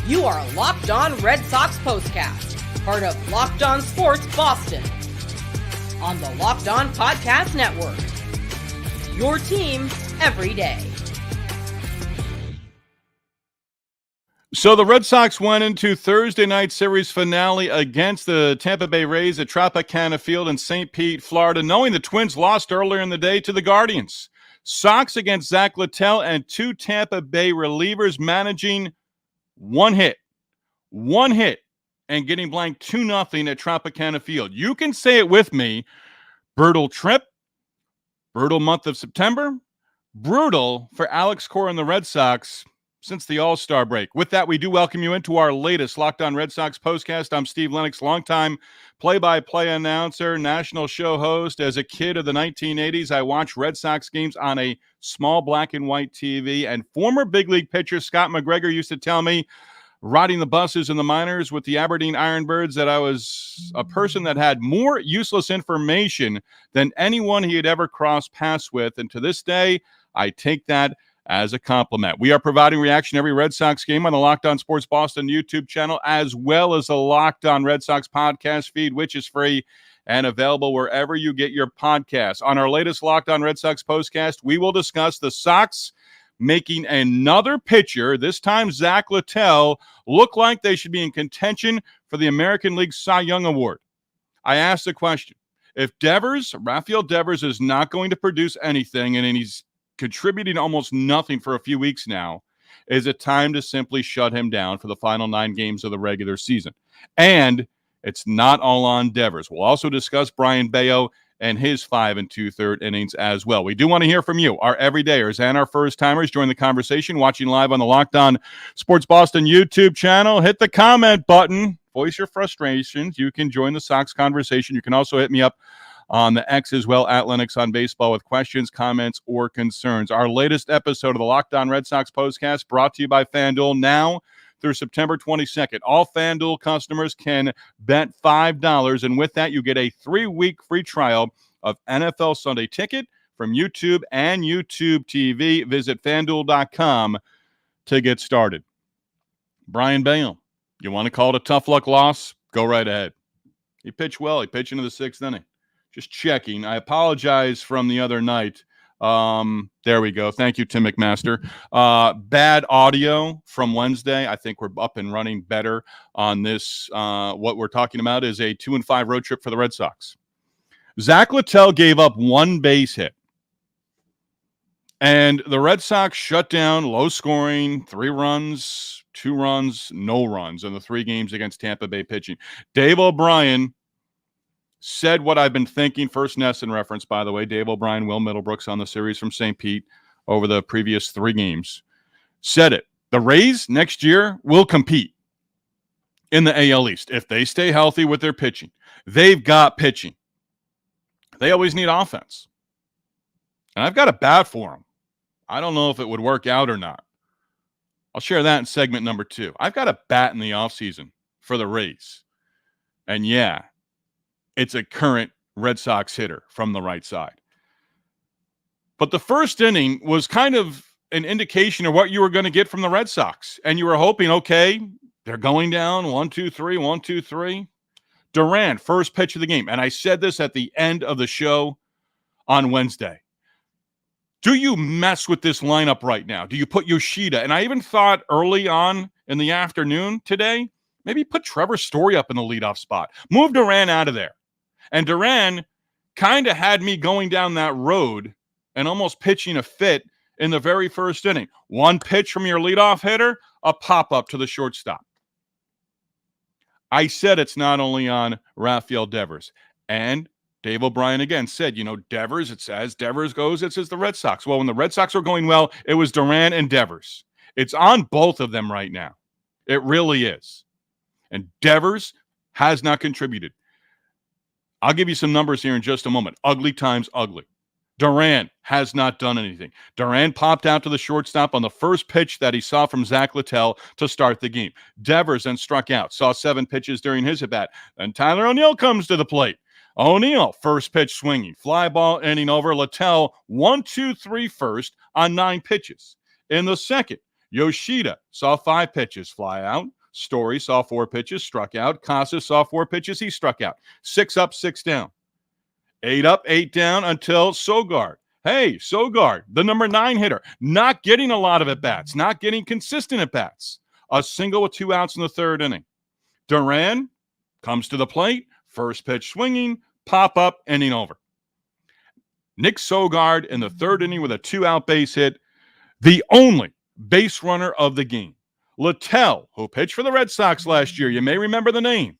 You are Locked On Red Sox POSTCAST, part of Locked On Sports Boston, on the Locked On Podcast Network. Your team every day. So the Red Sox went into Thursday night series finale against the Tampa Bay Rays at Tropicana Field in St. Pete, Florida, knowing the Twins lost earlier in the day to the Guardians. Sox against Zack Littell and two Tampa Bay relievers managing one hit, and getting blanked 2-0 at Tropicana Field. You can say it with me. Brutal trip, brutal month of September, brutal for Alex Cora and the Red Sox since the All-Star break. With that, we do welcome you into our latest Locked On Red Sox postcast. I'm Steve Lennox, longtime play-by-play announcer, national show host. As a kid of the 1980s, I watched Red Sox games on a small black and white TV, and former big league pitcher Scott McGregor used to tell me, riding the buses in the minors with the Aberdeen Ironbirds, that I was a person that had more useless information than anyone he had ever crossed paths with. And to this day, I take that as a compliment. We are providing reaction every Red Sox game on the Locked On Sports Boston YouTube channel, as well as the Locked On Red Sox podcast feed, which is free and available wherever you get your podcasts. On our latest Locked On Red Sox postcast, we will discuss the Sox making another pitcher, this time Zack Littell, look like they should be in contention for the American League Cy Young Award. I asked the question, if Rafael Devers is not going to produce anything, and he's contributing almost nothing for a few weeks now, is it time to simply shut him down for the final 9 games of the regular season? And it's not all on Devers. We'll also discuss Brian Bayo and his 5 2/3 innings as well. We do want to hear from you, our everydayers and our first-timers. Join the conversation, watching live on the Locked On Sports Boston YouTube channel. Hit the comment button. Voice your frustrations. You can join the Sox conversation. You can also hit me up on the X as well, at Lennox on Baseball, with questions, comments, or concerns. Our latest episode of the Locked On Red Sox postcast brought to you by FanDuel. Now through September 22nd, all FanDuel customers can bet $5, and with that, you get a 3-week free trial of NFL Sunday Ticket from YouTube and YouTube TV. Visit FanDuel.com to get started. Brian Bayo, you want to call it a tough luck loss? Go right ahead. He pitched well. He pitched into the 6th inning. Just checking. I apologize from the other night. There we go. Thank you, Tim McMaster. Bad audio from Wednesday. I think we're up and running better on this. What we're talking about is a 2-5 road trip for the Red Sox. Zack Littell gave up 1 base hit. And the Red Sox shut down, low scoring, 3 runs, 2 runs, no runs in the 3 games against Tampa Bay pitching. Dave O'Brien said what I've been thinking. First Nesson reference, by the way. Dave O'Brien, Will Middlebrooks on the series from St. Pete over the previous 3 games. Said it. The Rays next year will compete in the AL East if they stay healthy with their pitching. They've got pitching. They always need offense. And I've got a bat for them. I don't know if it would work out or not. I'll share that in segment number 2. I've got a bat in the offseason for the Rays. And yeah, it's a current Red Sox hitter from the right side. But the first inning was kind of an indication of what you were going to get from the Red Sox. And you were hoping, okay, they're going down 1-2-3, 1-2-3. Duran, first pitch of the game. And I said this at the end of the show on Wednesday. Do you mess with this lineup right now? Do you put Yoshida? And I even thought early on in the afternoon today, maybe put Trevor Story up in the leadoff spot. Move Duran out of there. And Duran kind of had me going down that road and almost pitching a fit in the very first inning. 1 pitch from your leadoff hitter, a pop-up to the shortstop. I said it's not only on Rafael Devers. And Dave O'Brien again said, Devers, it's as Devers goes, it's as the Red Sox. Well, when the Red Sox were going well, it was Duran and Devers. It's on both of them right now. It really is. And Devers has not contributed. I'll give you some numbers here in just a moment. Ugly times ugly. Duran has not done anything. Duran popped out to the shortstop on the first pitch that he saw from Zack Littell to start the game. Devers then struck out, saw 7 pitches during his at-bat. Then Tyler O'Neill comes to the plate. O'Neill, first pitch swinging. Fly ball, inning over. Littell, 1-2-3 first on 9 pitches. In the second, Yoshida saw 5 pitches fly out. Story saw 4 pitches, struck out. Casas saw 4 pitches, he struck out. 6 up, 6 down. 8 up, 8 down until Sogard. Hey, Sogard, the number 9 hitter, not getting a lot of at-bats, not getting consistent at-bats. A single with 2 outs in the 3rd inning. Duran comes to the plate, first pitch swinging, pop-up, inning over. Nick Sogard in the 3rd inning with a 2-out base hit, the only base runner of the game. Littell, who pitched for the Red Sox last year, you may remember the name.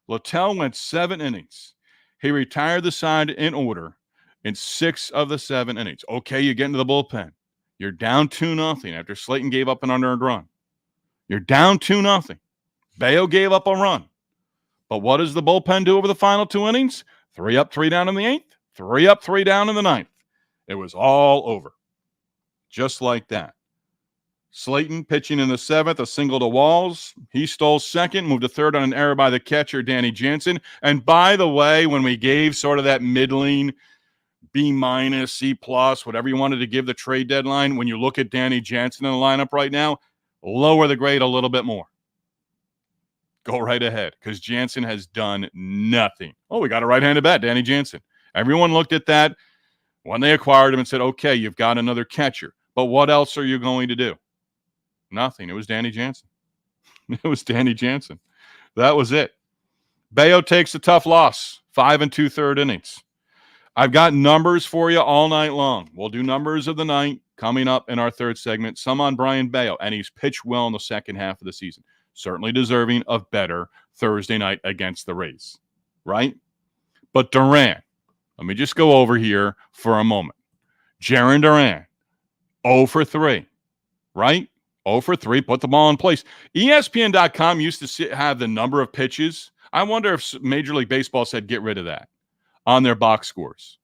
Littell went 7 innings. He retired the side in order in 6 of the 7 innings. Okay, you get into the bullpen. You're down 2-0 after Slayton gave up an unearned run. You're down 2-0. Bayo gave up a run. But what does the bullpen do over the final 2 innings? 3 up, 3 down in the 8th. 3 up, 3 down in the 9th. It was all over. Just like that. Slayton pitching in the 7th, a single to Walls. He stole 2nd, moved to 3rd on an error by the catcher, Danny Jansen. And by the way, when we gave sort of that middling B-, C+, whatever you wanted to give the trade deadline, when you look at Danny Jansen in the lineup right now, lower the grade a little bit more. Go right ahead, because Jansen has done nothing. Oh, we got a right-handed bat, Danny Jansen. Everyone looked at that when they acquired him and said, okay, you've got another catcher. But what else are you going to do? Nothing. It was Danny Jansen. It was Danny Jansen. That was it. Bayo takes a tough loss, 5 2/3 innings. I've got numbers for you all night long. We'll do numbers of the night coming up in our 3rd segment. Some on Brian Bayo, and he's pitched well in the 2nd half of the season. Certainly deserving of better Thursday night against the Rays, right? But Duran, let me just go over here for a moment. Jarren Duran, 0 for 3, right? 0 for 3, put the ball in place. ESPN.com used to have the number of pitches. I wonder if Major League Baseball said get rid of that on their box scores.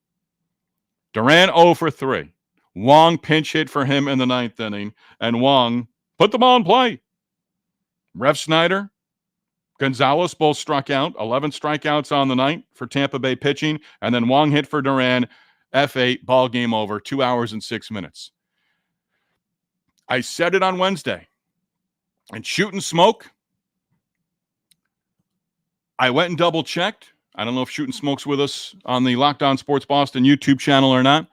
Duran 0 for 3. Wong pinch hit for him in the 9th inning, and Wong put the ball in play. Rev Snyder, Gonzalez both struck out. 11 strikeouts on the night for Tampa Bay pitching, and then Wong hit for Duran. F8, ball game over, 2 hours and 6 minutes. I said it on Wednesday. And Shooting Smoke, I went and double-checked. I don't know if Shooting Smoke's with us on the Locked On Sports Boston YouTube channel or not.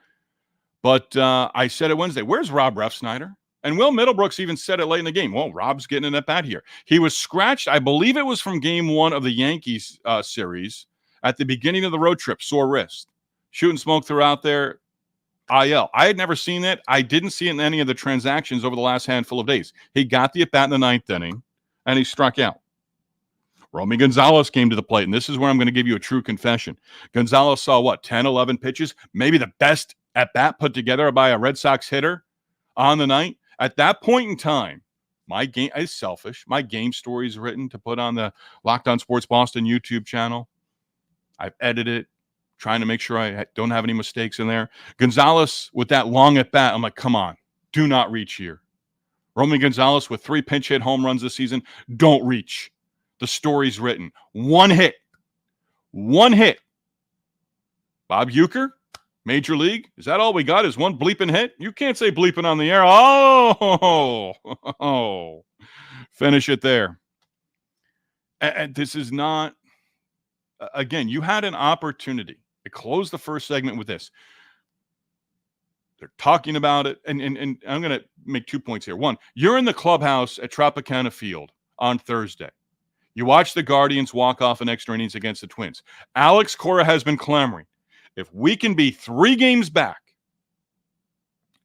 But I said it Wednesday. Where's Rob Refsnyder? And Will Middlebrooks even said it late in the game. Well, Rob's getting an at-bat here. He was scratched. I believe it was from game 1 of the Yankees series at the beginning of the road trip, sore wrist. Shooting Smoke threw out there. IL. I had never seen that. I didn't see it in any of the transactions over the last handful of days. He got the at-bat in the 9th inning, and he struck out. Romy Gonzalez came to the plate, and this is where I'm going to give you a true confession. Gonzalez saw, 10, 11 pitches, maybe the best at-bat put together by a Red Sox hitter on the night. At that point in time, my game is selfish. My game story is written to put on the Locked On Sports Boston YouTube channel. I've edited it, trying to make sure I don't have any mistakes in there. Gonzalez with that long at bat, I'm like, come on, do not reach here. Romy Gonzalez with 3 pinch hit home runs this season, don't reach. The story's written. One hit. Bob Uecker, Major League, is that all we got is one bleeping hit? You can't say bleeping on the air. Oh, finish it there. And this is not, again, you had an opportunity. I closed the first segment with this. They're talking about it, and I'm going to make 2 points here. One, you're in the clubhouse at Tropicana Field on Thursday. You watch the Guardians walk off in extra innings against the Twins. Alex Cora has been clamoring. If we can be 3 games back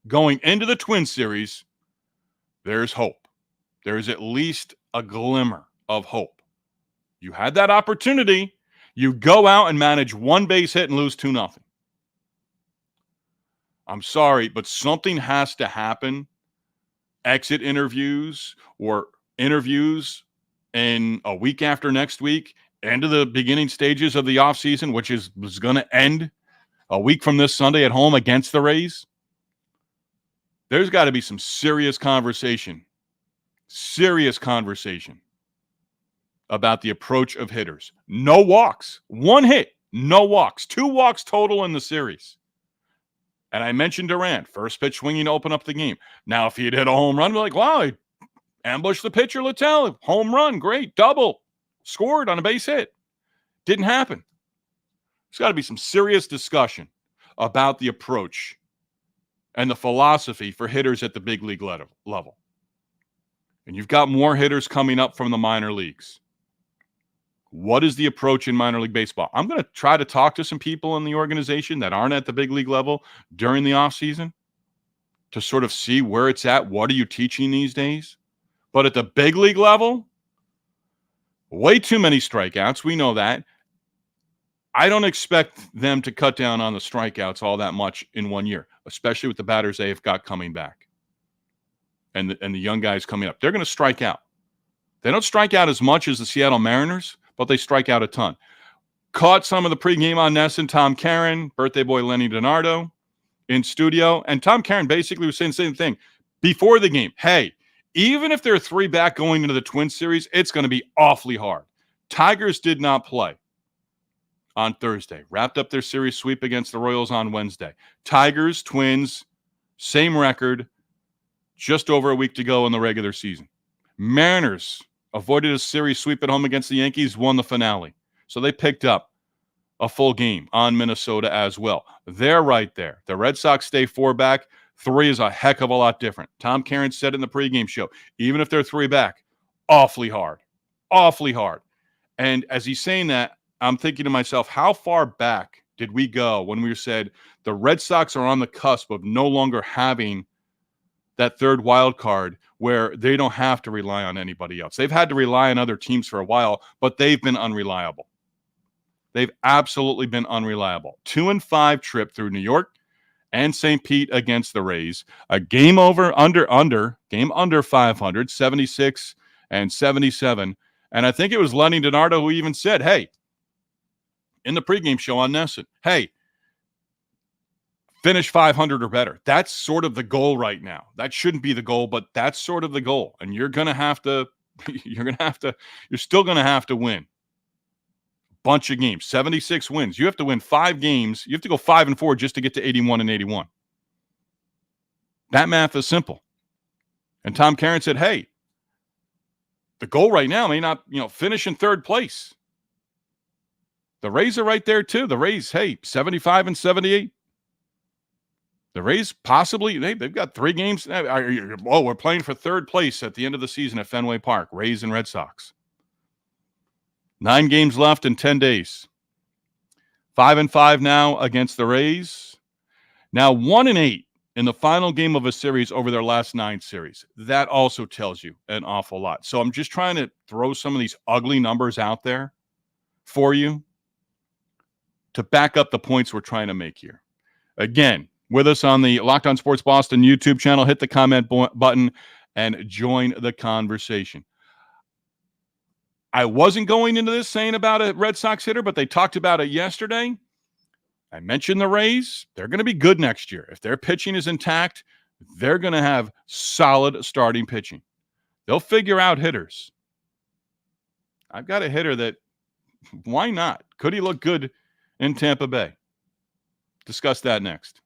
going into the Twins series, there's hope. There is at least a glimmer of hope. You had that opportunity. You go out and manage 1 base hit and lose 2-0. I'm sorry, but something has to happen. Exit interviews or interviews in a week after next week, into the beginning stages of the offseason, which is going to end a week from this Sunday at home against the Rays. There's got to be some serious conversation about the approach of hitters. No walks. 1 hit, no walks. 2 walks total in the series. And I mentioned Durant, first pitch swinging to open up the game. Now, if he had hit a home run, we're like, wow, he ambushed the pitcher, Littell. Home run, great, double. Scored on a base hit. Didn't happen. There's got to be some serious discussion about the approach and the philosophy for hitters at the big league level. And you've got more hitters coming up from the minor leagues. What is the approach in minor league baseball? I'm going to try to talk to some people in the organization that aren't at the big league level during the offseason to sort of see where it's at. What are you teaching these days? But at the big league level, way too many strikeouts. We know that. I don't expect them to cut down on the strikeouts all that much in 1 year, especially with the batters they've got coming back and the young guys coming up. They're going to strike out. They don't strike out as much as the Seattle Mariners, but they strike out a ton. Caught some of the pregame on Nesson, Tom Caron, birthday boy Lenny DiNardo in studio. And Tom Caron basically was saying the same thing before the game. Hey, even if they're 3 back going into the Twins series, it's going to be awfully hard. Tigers did not play on Thursday. Wrapped up their series sweep against the Royals on Wednesday. Tigers, Twins, same record, just over a week to go in the regular season. Mariners avoided a series sweep at home against the Yankees, won the finale. So they picked up a full game on Minnesota as well. They're right there. The Red Sox stay 4 back. 3 is a heck of a lot different. Tom Caron said in the pregame show, even if they're 3 back, awfully hard. Awfully hard. And as he's saying that, I'm thinking to myself, how far back did we go when we said the Red Sox are on the cusp of no longer having that third wild card where they don't have to rely on anybody else? They've had to rely on other teams for a while, but they've been unreliable. They've absolutely been unreliable. 2-5 trip through New York and St. Pete against the Rays. A game under 500, 76 and 77. And I think it was Lenny DiNardo who even said, hey, in the pregame show on Nesson, hey, finish 500 or better. That's sort of the goal right now. That shouldn't be the goal, but that's sort of the goal. And you're still going to have to win a bunch of games, 76 wins. You have to win 5 games. You have to go 5-4 just to get to 81 and 81. That math is simple. And Tom Caron said, hey, the goal right now may not, finish in 3rd place. The Rays are right there too. The Rays, hey, 75 and 78. The Rays possibly, they've got 3 games. Oh, we're playing for 3rd place at the end of the season at Fenway Park, Rays and Red Sox. 9 games left in 10 days. 5-5 now against the Rays. Now 1-8 in the final game of a series over their last 9 series. That also tells you an awful lot. So I'm just trying to throw some of these ugly numbers out there for you to back up the points we're trying to make here. Again, with us on the Locked On Sports Boston YouTube channel, hit the comment button and join the conversation. I wasn't going into this saying about a Red Sox hitter, but they talked about it yesterday. I mentioned the Rays. They're going to be good next year. If their pitching is intact, they're going to have solid starting pitching. They'll figure out hitters. I've got a hitter that, why not? Could he look good in Tampa Bay? Discuss that next.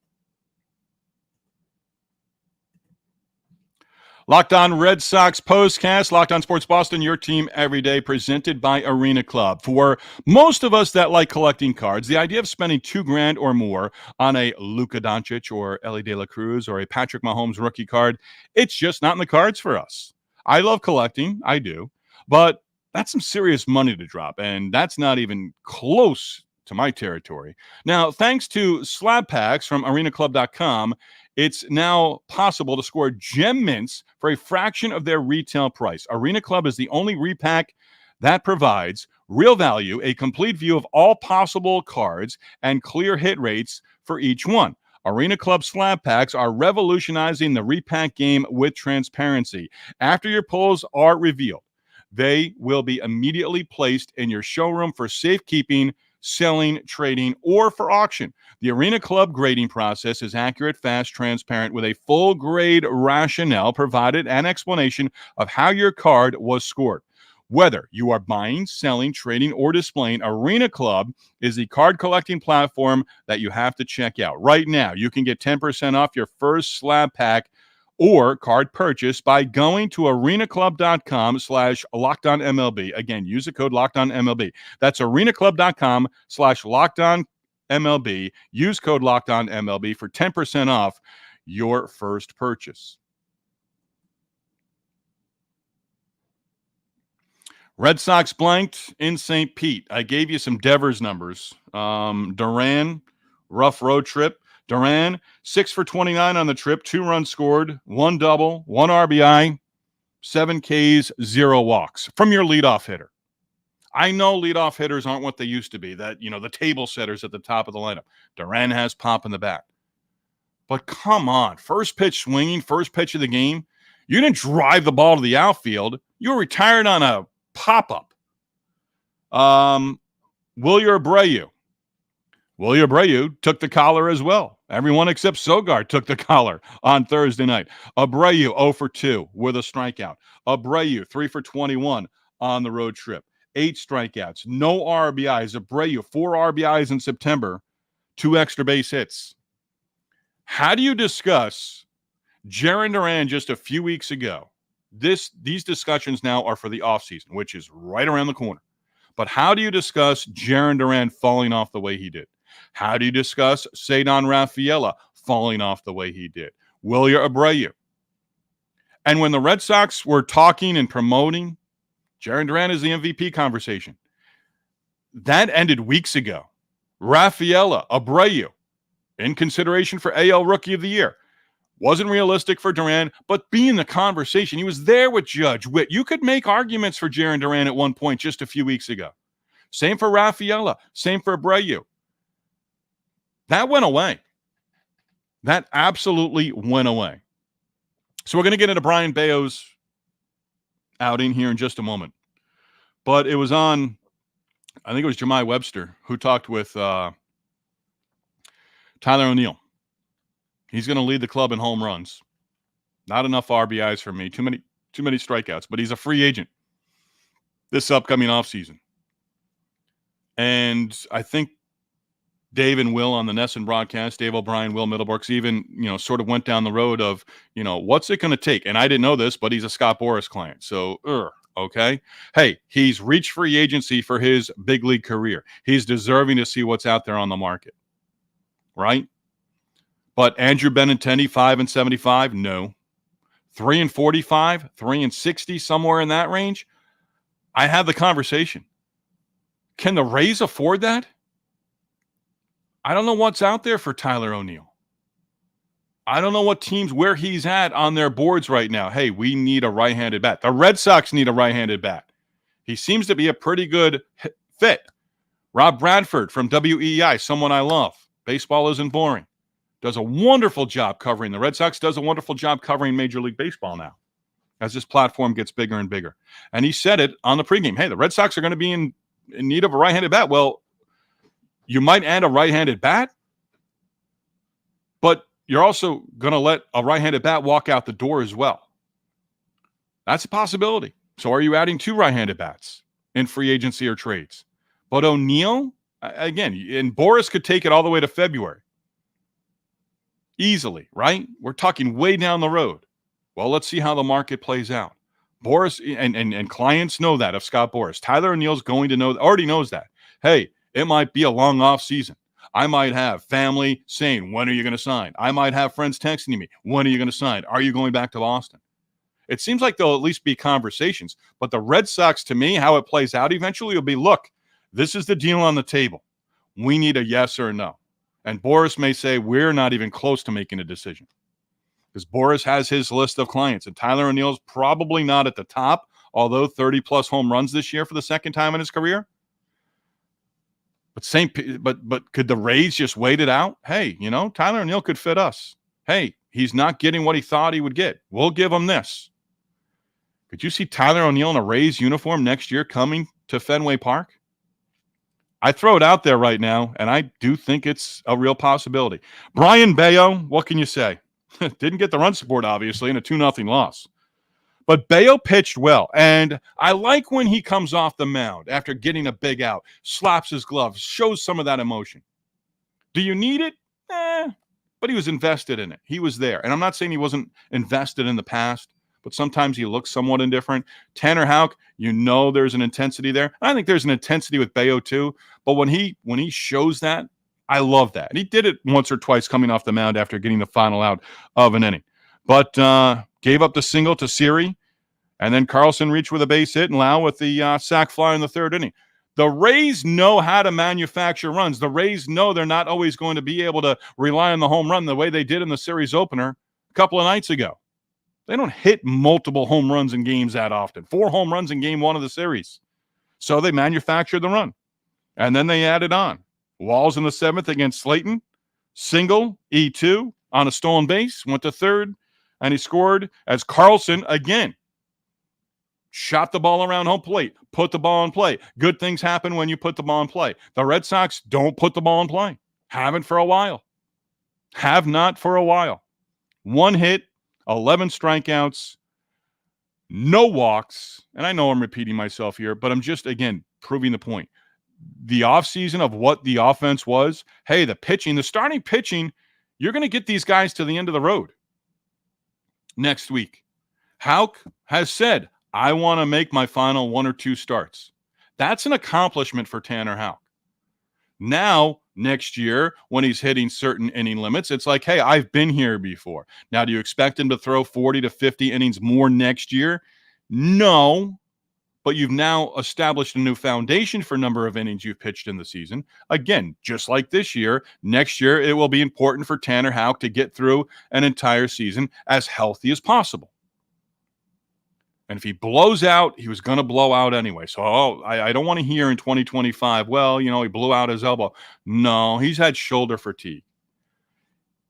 Locked On Red Sox postcast, Locked On Sports Boston, your team every day, presented by Arena Club. For most of us that like collecting cards, the idea of spending $2,000 or more on a Luka Doncic or Ellie De La Cruz or a Patrick Mahomes rookie card, it's just not in the cards for us. I love collecting, I do, but that's some serious money to drop, and that's not even close to my territory. Now, thanks to slab packs from arenaclub.com, it's now possible to score gem mints for a fraction of their retail price. Arena Club is the only repack that provides real value, a complete view of all possible cards, and clear hit rates for each one. Arena Club slab packs are revolutionizing the repack game with transparency. After your pulls are revealed, they will be immediately placed in your showroom for safekeeping, selling, trading, or for auction. The Arena Club grading process is accurate, fast, transparent, with a full grade rationale provided and explanation of how your card was scored. Whether you are buying, selling, trading, or displaying, Arena Club is the card collecting platform that you have to check out. Right now, you can get 10% off your first slab pack or card purchase by going to arenaclub.com/LockedOnMLB. Again, use the code LockedOnMLB. That's arenaclub.com/LockedOnMLB. Use code LockedOnMLB for 10% off your first purchase. Red Sox blanked in St. Pete. I gave you some Devers numbers. Duran, rough road trip. Duran, 6 for 29 on the trip, 2 runs scored, 1 double, 1 RBI, 7 Ks, 0 walks from your leadoff hitter. I know leadoff hitters aren't what they used to be, that, the table setters at the top of the lineup. Duran has pop in the bat. But come on, first pitch swinging, first pitch of the game. You didn't drive the ball to the outfield. You were retired on a pop-up. Wilyer Abreu took the collar as well. Everyone except Sogard took the collar on Thursday night. Abreu 0 for 2 with a strikeout. Abreu 3 for 21 on the road trip. 8 strikeouts, no RBIs. Abreu 4 RBIs in September, 2 extra base hits. How do you discuss Jarren Duran just a few weeks ago? These discussions now are for the offseason, which is right around the corner. But how do you discuss Jarren Duran falling off the way he did? How do you discuss Cedar Rafaela falling off the way he did? Wilyer Abreu. And when the Red Sox were talking and promoting Jarren Duran is the MVP conversation, that ended weeks ago. Rafaela, Abreu, in consideration for AL Rookie of the Year. Wasn't realistic for Duran, but be in the conversation. He was there with Judge Witt. You could make arguments for Jarren Duran at one point just a few weeks ago. Same for Rafaela. Same for Abreu. That went away. That absolutely went away. So we're going to get into Brian Bayo's outing here in just a moment. But it was on, I think it was Jemai Webster who talked with Tyler O'Neill. He's going to lead the club in home runs. Not enough RBIs for me. Too many strikeouts. But he's a free agent this upcoming offseason. And I think Dave and Will on the Nesson broadcast, Dave O'Brien, Will Middlebrooks, even, sort of went down the road of, what's it going to take? And I didn't know this, but he's a Scott Boras client. So, okay. Hey, he's reached free agency for his big league career. He's deserving to see what's out there on the market. Right? But Andrew Benintendi, 5-75, no. 3-45, 3-60, somewhere in that range. I had the conversation. Can the Rays afford that? I don't know what's out there for Tyler O'Neill. I don't know what teams, where he's at on their boards right now. Hey, we need a right-handed bat. The Red Sox need a right-handed bat. He seems to be a pretty good fit. Rob Bradford from WEI, someone I love. Baseball isn't boring. Does a wonderful job covering the Red Sox, does a wonderful job covering Major League Baseball now as this platform gets bigger and bigger. And he said it on the pregame. Hey, the Red Sox are going to be in need of a right-handed bat. Well, you might add a right-handed bat, but you're also going to let a right-handed bat walk out the door as well. That's a possibility. So are you adding 2 right-handed bats in free agency or trades? But O'Neill, again, and Boras could take it all the way to February. Easily, right? We're talking way down the road. Well, let's see how the market plays out. Boras and clients know that of Scott Boras. Tyler O'Neill's going to know, already knows that. Hey, it might be a long off season. I might have family saying, when are you going to sign? I might have friends texting me, when are you going to sign? Are you going back to Boston? It seems like there'll at least be conversations. But the Red Sox, to me, how it plays out eventually will be, look, this is the deal on the table. We need a yes or a no. And Boras may say, we're not even close to making a decision. Because Boras has his list of clients. And Tyler O'Neill's probably not at the top, although 30-plus home runs this year for the second time in his career. But could the Rays just wait it out? Hey, Tyler O'Neill could fit us. Hey, he's not getting what he thought he would get. We'll give him this. Could you see Tyler O'Neill in a Rays uniform next year coming to Fenway Park? I throw it out there right now, and I do think it's a real possibility. Brian Bayo, what can you say? Didn't get the run support, obviously, in a 2-0 loss. But Bayo pitched well, and I like when he comes off the mound after getting a big out, slaps his glove, shows some of that emotion. Do you need it? But he was invested in it. He was there. And I'm not saying he wasn't invested in the past, but sometimes he looks somewhat indifferent. Tanner Houck, there's an intensity there. I think there's an intensity with Bayo too, but when he shows that, I love that. And he did it once or twice coming off the mound after getting the final out of an inning. But gave up the single to Siri, and then Carlson reached with a base hit, and Lau with the sac fly in the third inning. The Rays know how to manufacture runs. The Rays know they're not always going to be able to rely on the home run the way they did in the series opener a couple of nights ago. They don't hit multiple home runs in games that often. 4 home runs in game 1 of the series. So they manufactured the run. And then they added on. Walls in the 7th against Slayton. Single, E2 on a stolen base. Went to third. And he scored as Carlson, again, shot the ball around home plate. Put the ball in play. Good things happen when you put the ball in play. The Red Sox don't put the ball in play. Haven't for a while. Have not for a while. 1 hit. 11 strikeouts, no walks, and I know I'm repeating myself here, but I'm just, again, proving the point. The offseason of what the offense was, hey, the starting pitching, you're going to get these guys to the end of the road next week. Houck has said, I want to make my final 1 or 2 starts. That's an accomplishment for Tanner Houck. Now, next year, when he's hitting certain inning limits, it's like, hey, I've been here before. Now, do you expect him to throw 40 to 50 innings more next year? No, but you've now established a new foundation for number of innings you've pitched in the season. Again, just like this year, next year, it will be important for Tanner Houck to get through an entire season as healthy as possible. And if he blows out, he was going to blow out anyway. So I don't want to hear in 2025, well, he blew out his elbow. No, he's had shoulder fatigue.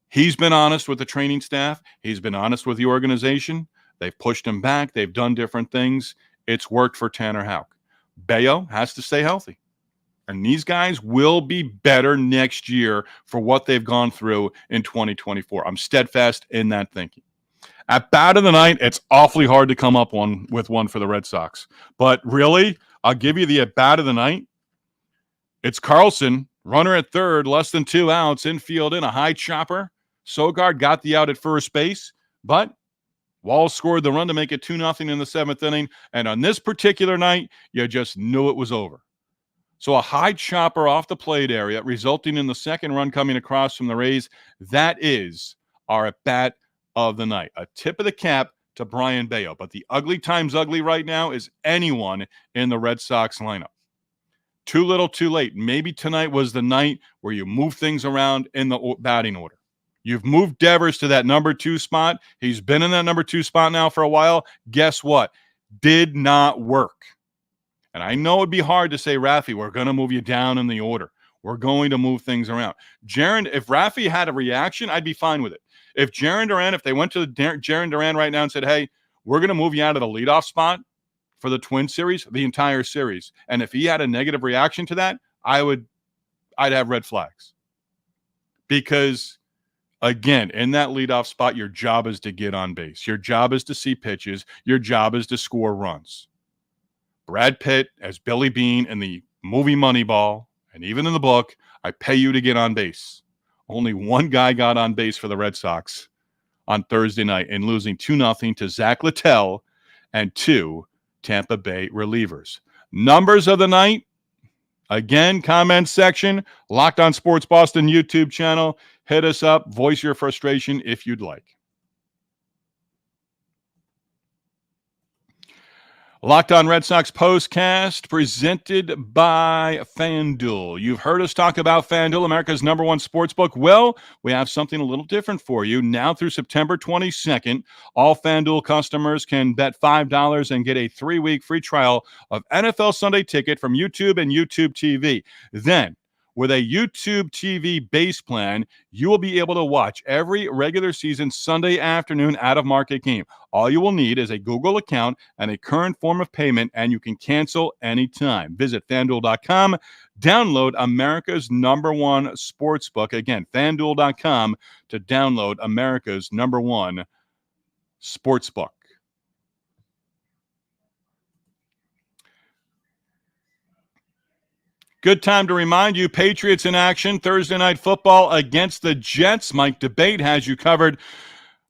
He's been honest with the training staff. He's been honest with the organization. They've pushed him back. They've done different things. It's worked for Tanner Houck. Bayo has to stay healthy. And these guys will be better next year for what they've gone through in 2024. I'm steadfast in that thinking. At bat of the night, it's awfully hard to come up with one for the Red Sox. But really, I'll give you the at bat of the night. It's Carlson, runner at third, less than 2 outs, infield in a high chopper. Sogard got the out at first base, but Walls scored the run to make it 2-0 in the 7th inning. And on this particular night, you just knew it was over. So a high chopper off the plate area, resulting in the second run coming across from the Rays. That is our at bat of the night. A tip of the cap to Brayan Bello. But the ugly times ugly right now is anyone in the Red Sox lineup. Too little, too late. Maybe tonight was the night where you move things around in the batting order. You've moved Devers to that number 2 spot. He's been in that number 2 spot now for a while. Guess what? Did not work. And I know it'd be hard to say, Rafi, we're going to move you down in the order. We're going to move things around. Jaron, if Rafi had a reaction, I'd be fine with it. If Jarren Duran, if they went to Jarren Duran right now and said, hey, we're going to move you out of the leadoff spot for the Twin Series, the entire series, and if he had a negative reaction to that, I'd have red flags. Because, again, in that leadoff spot, your job is to get on base. Your job is to see pitches. Your job is to score runs. Brad Pitt, as Billy Beane in the movie Moneyball, and even in the book, I pay you to get on base. Only one guy got on base for the Red Sox on Thursday night in losing 2-0 to Zack Littell and 2 Tampa Bay Relievers. Numbers of the night, again, comment section, Locked On Sports Boston YouTube channel. Hit us up. Voice your frustration if you'd like. Locked On Red Sox postcast presented by FanDuel. You've heard us talk about FanDuel, America's #1 sportsbook. Well, we have something a little different for you. Now through September 22nd, all FanDuel customers can bet $5 and get a 3-week free trial of NFL Sunday Ticket from YouTube and YouTube TV. Then, with a YouTube TV base plan, you will be able to watch every regular season Sunday afternoon out-of-market game. All you will need is a Google account and a current form of payment, and you can cancel anytime. Visit FanDuel.com. Download America's #1 sportsbook. Again, FanDuel.com to download America's #1 sportsbook. Good time to remind you, Patriots in action, Thursday Night Football against the Jets. Mike Debate has you covered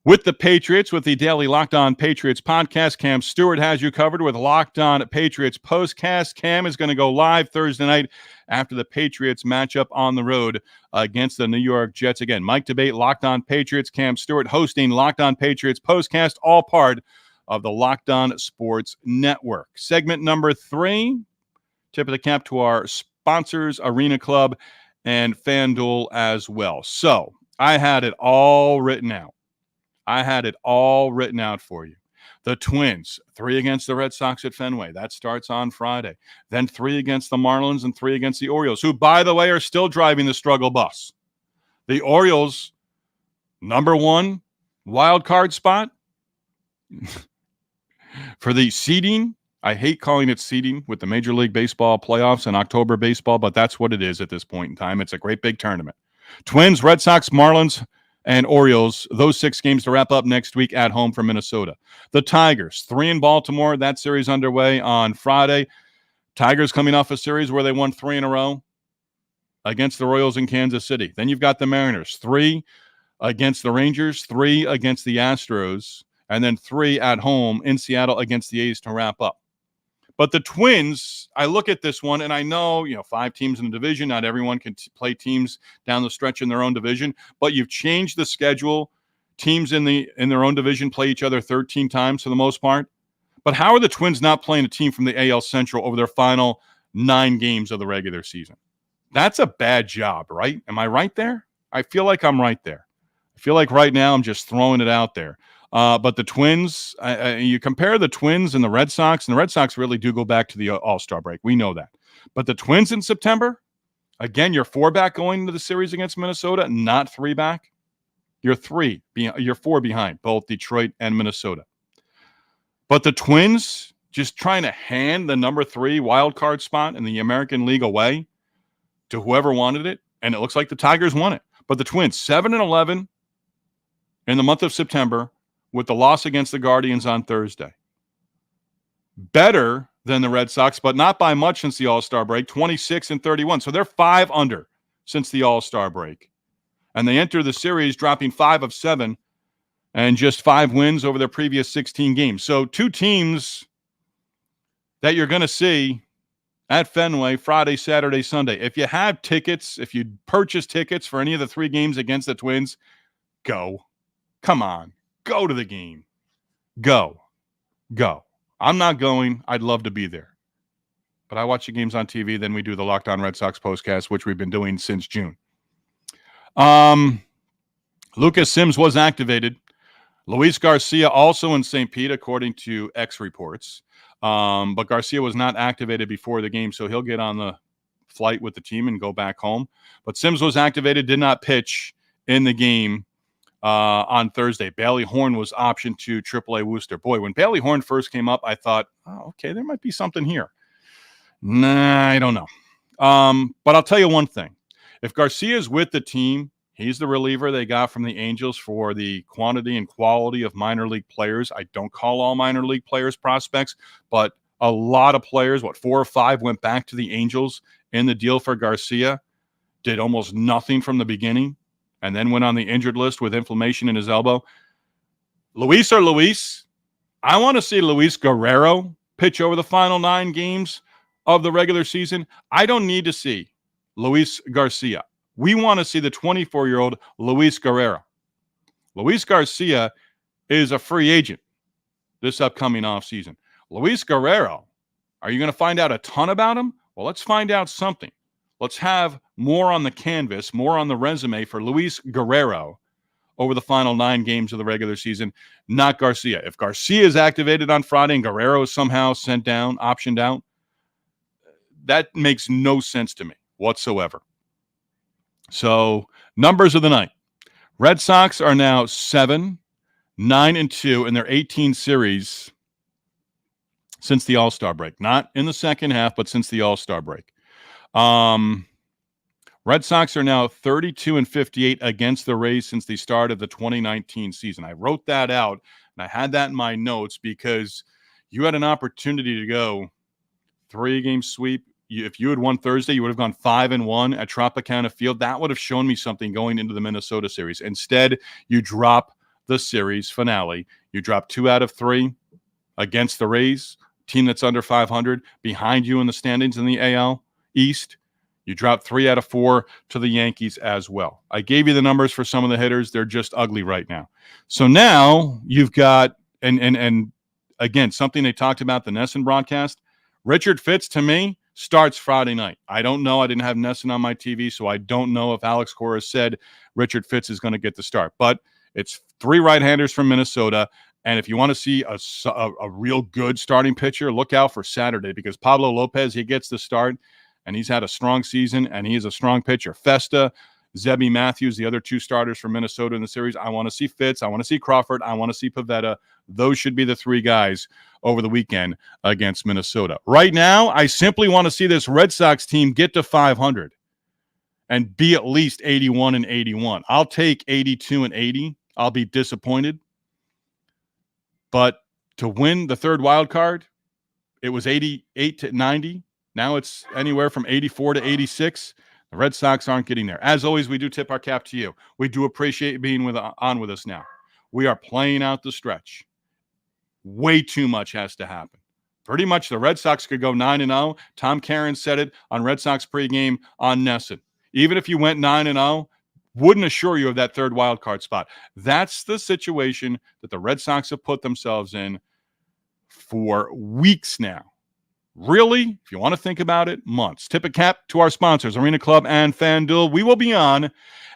with the Patriots with the daily Locked On Patriots podcast. Cam Stewart has you covered with Locked On Patriots postcast. Cam is going to go live Thursday night after the Patriots matchup on the road against the New York Jets. Again, Mike Debate, Locked On Patriots, Cam Stewart hosting Locked On Patriots postcast, all part of the Locked On Sports Network. Segment number 3, tip of the cap to our sponsors, Arena Club and FanDuel as well. So I had it all written out. For you. The Twins, 3 against the Red Sox at Fenway. That starts on Friday. Then 3 against the Marlins and 3 against the Orioles, who, by the way, are still driving the struggle bus. The Orioles, number 1 wild card spot for the seeding. I hate calling it seeding with the Major League Baseball playoffs and October baseball, but that's what it is at this point in time. It's a great big tournament. Twins, Red Sox, Marlins, and Orioles, those 6 games to wrap up next week at home for Minnesota. The Tigers, 3 in Baltimore. That series underway on Friday. Tigers coming off a series where they won 3 in a row against the Royals in Kansas City. Then you've got the Mariners, 3 against the Rangers, 3 against the Astros, and then 3 at home in Seattle against the A's to wrap up. But the Twins, I look at this one, and I know, 5 teams in the division. Not everyone can play teams down the stretch in their own division, but you've changed the schedule. Teams in their own division play each other 13 times for the most part. But how are the Twins not playing a team from the AL Central over their final 9 games of the regular season? That's a bad job, right? Am I right there? I feel like I'm right there. I feel like right now I'm just throwing it out there. But the Twins, you compare the Twins and the Red Sox, and the Red Sox really do go back to the All-Star break. We know that. But the Twins in September, again, you're 4 back going into the series against Minnesota, not 3 back. You're 4 behind both Detroit and Minnesota. But the Twins just trying to hand the number 3 wild card spot in the American League away to whoever wanted it, and it looks like the Tigers won it. But the Twins, 7-11 in the month of September, with the loss against the Guardians on Thursday. Better than the Red Sox, but not by much since the All-Star break, 26-31. So they're 5 under since the All-Star break. And they enter the series dropping 5 of 7 and just 5 wins over their previous 16 games. So 2 teams that you're going to see at Fenway Friday, Saturday, Sunday. If you have tickets, if you purchase tickets for any of the 3 games against the Twins, go. Come on. Go to the game. Go. I'm not going. I'd love to be there. But I watch the games on TV, then we do the Locked On Red Sox postcast, which we've been doing since June. Lucas Sims was activated. Luis Garcia also in St. Pete, according to X reports. But Garcia was not activated before the game, so he'll get on the flight with the team and go back home. But Sims was activated, did not pitch in the game on Thursday. Bailey Horn was optioned to AAA Worcester. Boy, when Bailey Horn first came up, I thought, okay, there might be something here. Nah, I don't know. But I'll tell you one thing. If Garcia's with the team, he's the reliever they got from the Angels for the quantity and quality of minor league players. I don't call all minor league players prospects, but a lot of players, 4 or 5 went back to the Angels in the deal for Garcia, did almost nothing from the beginning, and then went on the injured list with inflammation in his elbow. Luis, I want to see Luis Guerrero pitch over the final 9 games of the regular season. I don't need to see Luis Garcia. We want to see the 24-year-old Luis Guerrero. Luis Garcia is a free agent this upcoming offseason. Luis Guerrero, are you going to find out a ton about him? Well, let's find out something. Let's have more on the canvas, more on the resume for Luis Guerrero over the final 9 games of the regular season, not Garcia. If Garcia is activated on Friday and Guerrero is somehow sent down, optioned out, that makes no sense to me whatsoever. So, numbers of the night. Red Sox are now 7-9-2 in their 18 series since the All-Star break. Not in the second half, but since the All-Star break. Red Sox are now 32-58 against the Rays since the start of the 2019 season. I wrote that out, and I had that in my notes because you had an opportunity to go 3-game sweep, if you had won Thursday, you would have gone 5-1 at Tropicana Field. That would have shown me something going into the Minnesota series. Instead, you drop the series finale. You drop 2 out of 3 against the Rays, team that's under 500, behind you in the standings in the AL East. You drop 3 out of 4 to the Yankees as well. I gave you the numbers for some of the hitters. They're just ugly right now. So now you've got, and again, something they talked about the Nesson broadcast, Richard Fitz, to me, starts Friday night. I don't know. I didn't have Nesson on my TV, so I don't know if Alex Cora said Richard Fitz is going to get the start. But it's 3 right-handers from Minnesota, and if you want to see a real good starting pitcher, look out for Saturday, because Pablo Lopez, he gets the start, and he's had a strong season, and he is a strong pitcher. Festa, Zebby Matthews, the other 2 starters from Minnesota in the series. I want to see Fitz. I want to see Crawford. I want to see Pivetta. Those should be the 3 guys over the weekend against Minnesota. Right now, I simply want to see this Red Sox team get to 500 and be at least 81-81. I'll take 82-80. I'll be disappointed. But to win the 3rd wild card, it was 88-90. Now it's anywhere from 84-86. The Red Sox aren't getting there. As always, we do tip our cap to you. We do appreciate you being on with us now. We are playing out the stretch. Way too much has to happen. Pretty much the Red Sox could go 9-0. Tom Caron said it on Red Sox pregame on Nesson. Even if you went 9-0, wouldn't assure you of that 3rd wild card spot. That's the situation that the Red Sox have put themselves in for weeks now. Really, if you want to think about it, months. Tip a cap to our sponsors, Arena Club and FanDuel. We will be on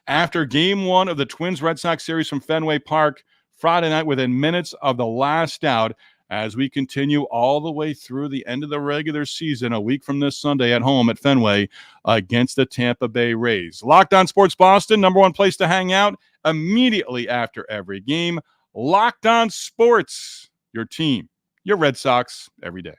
after Game 1 of the Twins-Red Sox series from Fenway Park Friday night within minutes of the last out as we continue all the way through the end of the regular season a week from this Sunday at home at Fenway against the Tampa Bay Rays. Locked On Sports Boston, number 1 place to hang out immediately after every game. Locked On Sports, your team, your Red Sox every day.